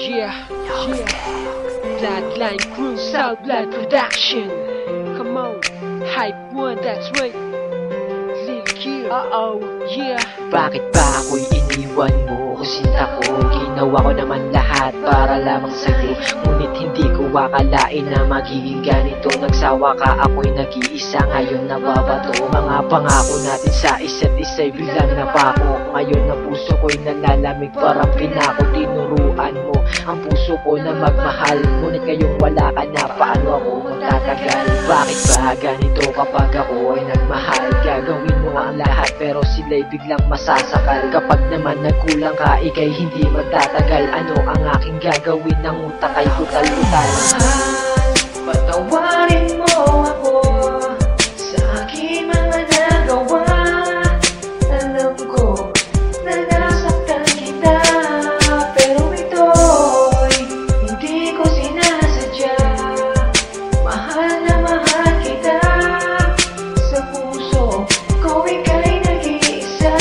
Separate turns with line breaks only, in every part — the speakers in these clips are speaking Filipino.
Yeah, Bloodline Crew, South Blood Production. Come on, Hype One, that's right. Lil Q, yeah.
Bakit ba ako'y iniwan mo? Sinta ko, ginawa ko naman lahat para lamang sa'yo. Ngunit hindi ko akalain na magiging ganito. Nagsawa ka, ako'y nag-iisa, ngayon nababato. Mga pangako natin sa isa't isa'y biglang napako. Ngayon na puso ko'y nalalamig, parang pinako. Tinuruan mo ang puso ko na magmahal, ngunit ngayong wala ka na, paano ako magtatagal? Bakit ba ganito kapag ako ay nagmahal? Gagawin mo ang lahat pero sila'y biglang masasakal. Kapag naman nagkulang ka, ika'y hindi magtatagal. Ano ang aking gagawin? Ang utak ay utal-utal.
Patawarin mo ako sa aking mga nagawa. Alam ko na nasaktan kita, pero ito'y hindi ko sinasadya. Mahal na mahal kita, sa puso ko ika'y nag-iisa.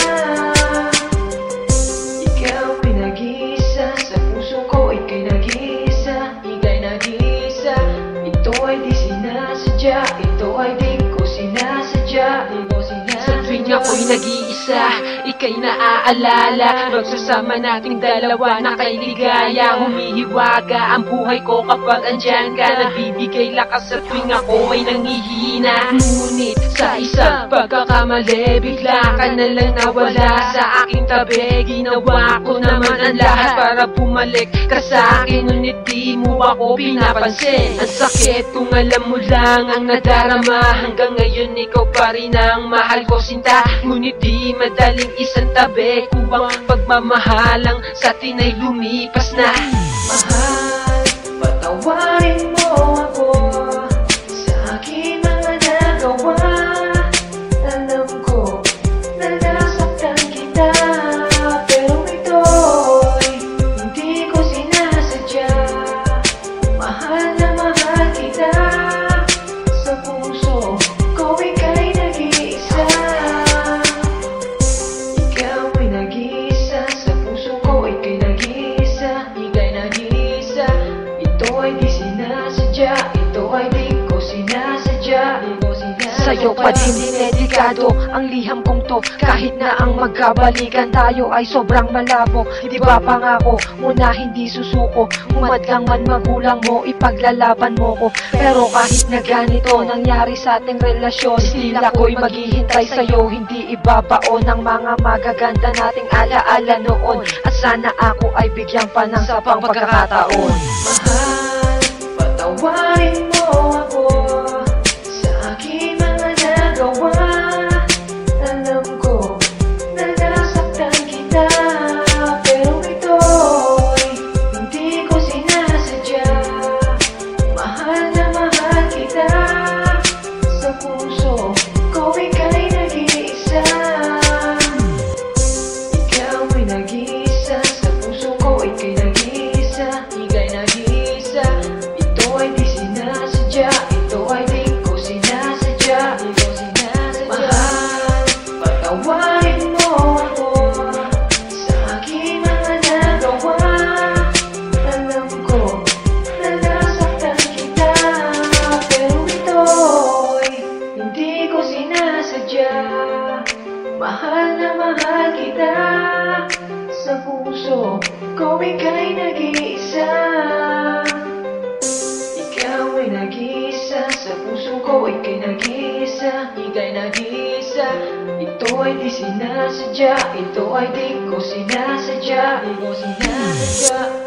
Ikaw ay nag-iisa, sa puso ko ika'y nag-iisa. Ika'y nag-iisa, ito ay di sinasadya, ito ay di ko sinasadya, di ko sinasadya.
Sa tuwing ako'y nag-iisa, ika'y naaalala. Magsasama nating dalawa na kay ligaya. Humihiwaga ang buhay ko kapag andyan ka. Nagbibigay lakas sa tuwing ako ay nangihina. Ngunit sa isang pagkakamali, bigla ka na lang nawala sa aking tabi. Ginawa ko naman ang lahat para bumalik ka sa akin, ngunit di mo ako pinapansin. Ang sakit kung alam mo lang ang nadarama. Hanggang ngayon ikaw pa rin ang mahal ko, sinta. Ngunit di madaling isang tabi kung ang pagmamahalang sa atin ay lumipas na.
Mahal, patawarin mo ako sa aking mga nagawa. Alam ko na nasaktan kita, pero ito'y hindi ko sinasadya. Mahal na mahal kita, sa puso ko ika'y nag-iisa. Ikaw ay nag-iisa, sa puso ko ika'y nag-iisa. Ika'y nag-iisa, ito ay di sinasadya, ito ay di ko sinasadya, di ko sinasadya.
Sa'yo pa din dinedikado ang liham kong to. Kahit na ang magkabalikan tayo ay sobrang malabo. Di ba pangako mo na hindi susuko? Humadlang man magulang mo, ipaglalaban mo ko. Pero kahit na ganito nangyari sa ating relasyon, still ako'y maghihintay sa'yo. Hindi ibabaon ang mga magaganda nating alaala noon. At sana ako ay bigyan pa ng sa pang pagkakataon.
Mahal, patawarin mo ako sa aking mga nagawa. Alam ko na nasaktan kita, pero ito'y hindi ko sinasadya. Mahal na mahal kita, sa puso ko ika'y nag-iisa. Ikaw ay nag-iisa, sa puso ko ika'y nag-iisa. Ika'y nag-iisa, ito ay di sinasadya, ito ay di ko sinasadya, di ko sinasadya. Mahal, patawarin mo ako sa aking mga nagawa. Alam ko na nasaktan kita, pero ito'y hindi ko sinasadya. Mahal na mahal kita, sa puso ko ika'y nag-iisa. Ikaw ay nag-iisa, sa puso ko ika'y nag-iisa. Ika'y nag-iisa, ito ay di sinasadya, ito ay di ko sinasadya, di ko sinasadya.